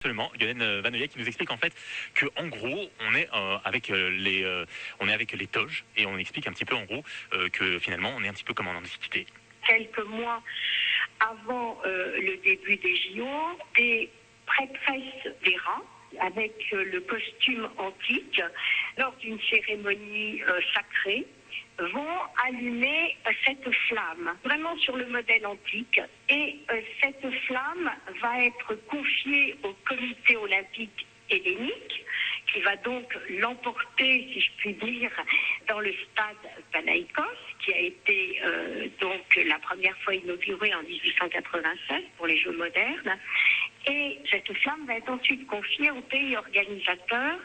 Absolument, Yolène Vanoyer qui nous explique en fait que en gros on est avec les toges et on explique un petit peu en gros que finalement on est un petit peu comme en Antiquité. Quelques mois avant le début des JO, des prêtresses des rats avec le costume antique lors d'une cérémonie sacrée vont allumer cette flamme, vraiment sur le modèle antique. Et cette flamme va être confiée au comité olympique hellénique, qui va donc l'emporter, si je puis dire, dans le stade Panaïkos, qui a été donc la première fois inauguré en 1896 pour les Jeux modernes. Et cette flamme va être ensuite confiée au pays organisateur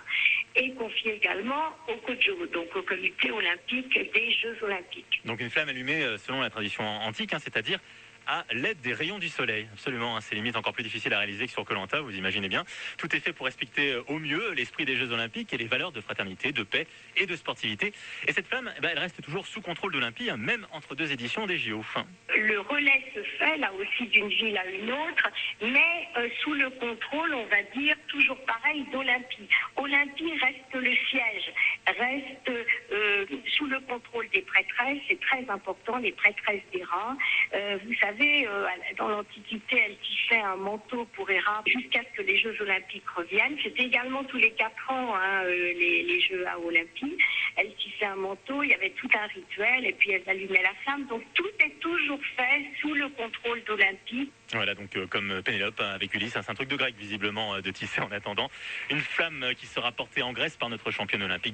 et confiée également au COJO, donc au comité olympique des Jeux olympiques. Donc une flamme allumée selon la tradition antique, c'est-à-dire à l'aide des rayons du soleil. Absolument, c'est limite encore plus difficile à réaliser que sur Koh Lanta, vous imaginez bien. Tout est fait pour respecter au mieux l'esprit des Jeux Olympiques et les valeurs de fraternité, de paix et de sportivité. Et cette flamme, elle reste toujours sous contrôle d'Olympie, même entre deux éditions des JO. Le relais se fait là aussi d'une ville à une autre, mais sous le contrôle, on va dire, toujours pareil, d'Olympie. Olympie reste le siège, reste sous le contrôle des prêtresses, c'est très important, les prêtresses d'Héra. Vous savez, dans l'Antiquité, elles tissaient un manteau pour Héra jusqu'à ce que les Jeux Olympiques reviennent. C'était également tous les 4 ans, les Jeux à Olympie. Elles tissaient un manteau, il y avait tout un rituel, et puis elles allumaient la flamme. Donc tout est toujours fait sous le contrôle d'Olympie. Voilà, donc comme Pénélope avec Ulysse, c'est un truc de grec visiblement de tisser en attendant. Une flamme qui sera portée en Grèce par notre championne olympique.